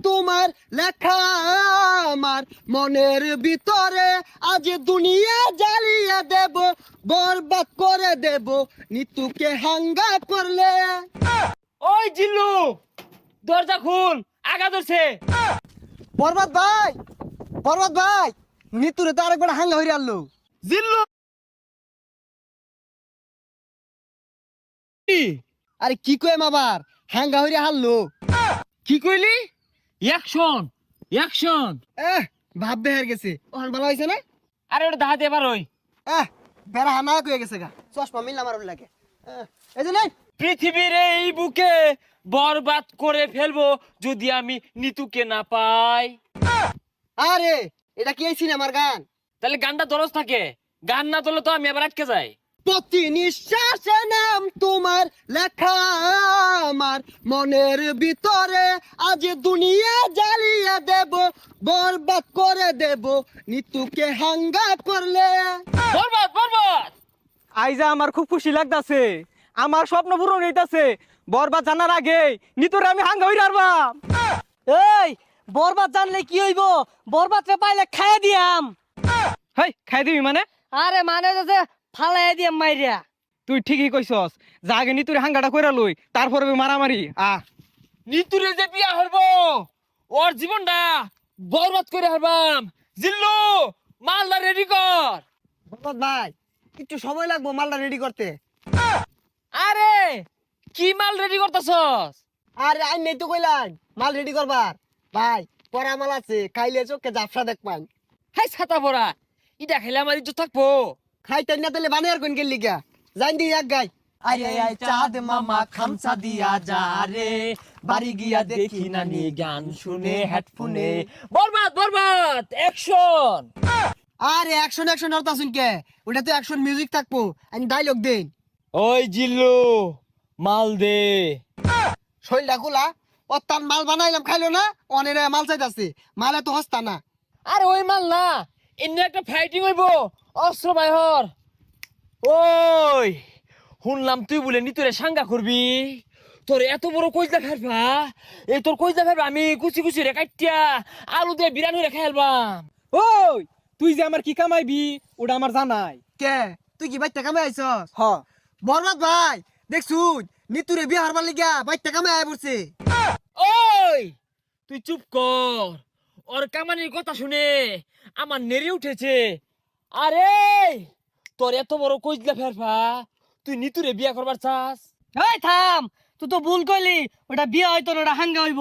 তোমার লেখা আমার মনের ভিতরে, আজ দুনিয়া জ্বালিয়ে দেব, বরবাদ করে দেব নিতুকে হাঙ্গা করলে। ওই জিল্লু, দরজা খুল, আগা ধরছে। বরবাদ ভাই, বরবাদ ভাই, নিতুরে তো আরেকবার হাঙ্গা হইরে আনলো। জিল্লু আরে কি কইম আবার, হাঙ্গা হইরে হারলো। কি কইলি? Action, action. ভাব বেহার গেছে, ওখান ভালো হয়েছে না? আরে ওটা দাহাতে এবার ওই বেড়া হানা কয়ে গেছে গা, চশমা মিললাম আর লাগে। এই যে নাই, পৃথিবীর এই বুকে বরবাদ করে ফেলবো যদি আমি নিতুকে না পাই। আরে এটা কি এই সিনেমার গান? তাহলে গানটা দরজ থাকে, গান না তোলে তো আমি আবার আটকে যাই। প্রতি নিঃশ্বাসে নাম তোমার লেখা আমার মনের ভিতরে, আজ দুনিয়া জ্বালিয়ে দেব, বরবাদ করে দেব নিতুকে হাঙ্গা করলে। বরবাদ, বরবাদ। আইজা আমার খুব খুশি লাগতাছে, আমার স্বপ্ন পূরণ হইতাছে। বরবাদ জানার আগে নিতরে আমি হাঙ্গা হইরা আরবাম। এই বরবাদ জানলে কি হইব? বরবাদরে পাইলে খাইয়া দিয়াম। হেই খাই দিবি মানে? আরে মানে যে ফালাই দিয়াম মাইরিয়া। তুই ঠিকই কইছস, যা আগে নিতুরে হাঙ্গাটা কইরা লই, তারপরে মারামারি। নিতুরে যে বিয়া হইব, ওর জীবনটা বরবাদ করে হারবাম। জিল্লু, মালদা রেডি কর। বরবাদ ভাই, একটু সময় লাগবো মালটা রেডি করতে। আরে কি মাল রেডি করতেছস? আরে আই নেই তো কইলাম মাল রেডি করবার। ভাই পরা মাল আছে, খাইলে চোখে জাফসা দেখবান। হাই ছাতা পড়া, ইটা খেলে আমার ইজ্জত থাকবো। খাইতেন না তাহলে বানিয়ার কোন গেল লিগা, জান দি এক গাই। আরে আয় চাঁদ মামা খামসা দিয়া যা রে, বাড়ি গিয়া দেখি নানি গান শুনে হেডফোনে। বরবাদ, বরবাদ, অ্যাকশন। আরে অ্যাকশন অ্যাকশন হরতা শুনকে, ওটা তো অ্যাকশন মিউজিক থাকবো, আমি ডায়লগ দেন। ওই জিল্লু, মাল দে। শৈলটা গুলা ও তার মাল বানাইলাম খাইলো না, অনেরে মাল চাইতাছে, মালে তো হস্তা না। আরে ওই মাল না, এমনি একটা ফাইটিং হইব, অস্ত্র বাইহর। ওই শুনলাম তুই বলে নিতুরে সাঙ্গা করবি, তোর এত বড় কইজা ফেলবা, এই তোর কইজা ফেলবা আমি কুচি কুচি রে কাটিয়া আলু দিয়ে বিরানি রে খেলবাম। ওই তুই যে আমার কি কামাইবি ওটা আমার জানাই। কে তুই কি বাইতে কামে আইছস? হ, বরবাদ ভাই দেখছুন নিতুরে বিয়ে হারবার লিগা বাইতে কামে আয় পড়ছে। ওই তুই চুপ কর, ওর কামানির কথা শুনে আমার নেড়ে উঠেছে। আরে তোর এত বড় কইজলা ফেরফা, তুই নিতুরে বিয়া করবার চাস? এই থাম, তুই তো ভুল কইলি, ওটা বিয়া হইতো না, ওটা হাঙ্গা হইব।